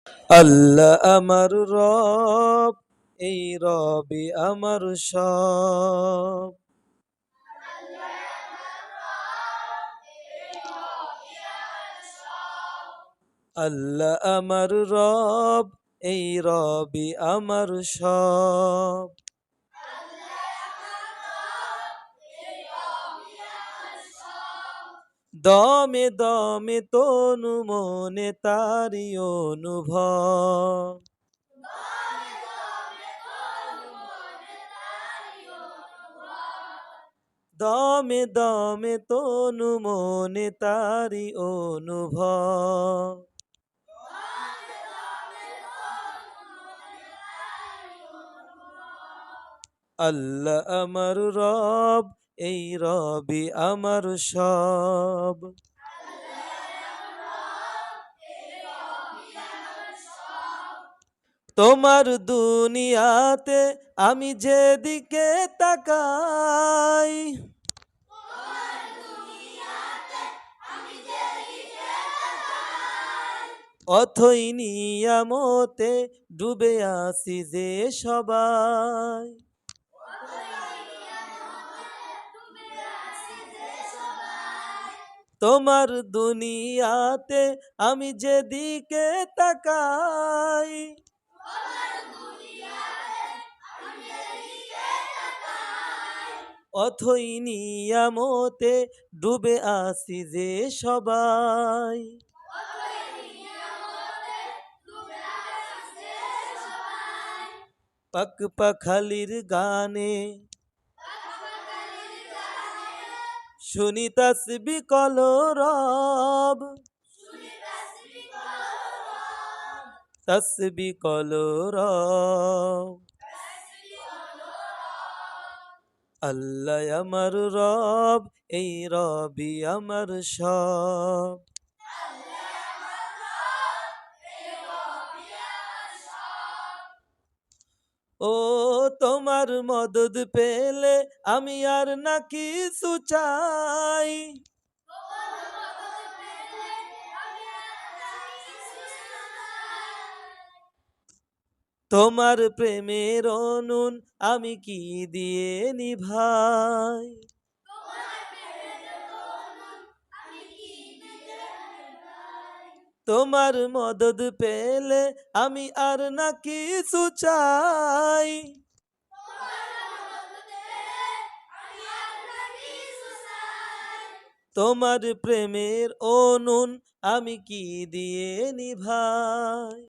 আল্লাহ আমার রব, এই রবি আমার সব। আল্লাহ আমার রব, এই রবি আমার সব। দমে দমে তনু মনে তারি অনুভব। দমে দমে তনু মনে তারি অনুভব। আল্লাহ আমার রব, এই রবি আমার সব। তোমার দুনিয়াতে আমি যেদিকে তাকাই, অথই নিয়ামতে ডুবে আসি যে সবাই। তোমার দুনিয়াতে আমি যেদিকে তাকাই, অথই নিয়ামতে ডুবে আসি যে সবাই। পাক পাখালির গানে শুনি তাসবি কলরব, তাসবি কলরব। আল্লাহ আমার রব, এই রবি আমার সব। ও তোমার মদদ পেলে আমি আর না কিছু চাই। তোমার প্রেমের অনুন আমি কি দিয়ে নিভাই। তোমার মদদ পেলে আমি আর না কিছু চাই। তোমার প্রেমের অনুন আমি কি দিয়ে নিভাই।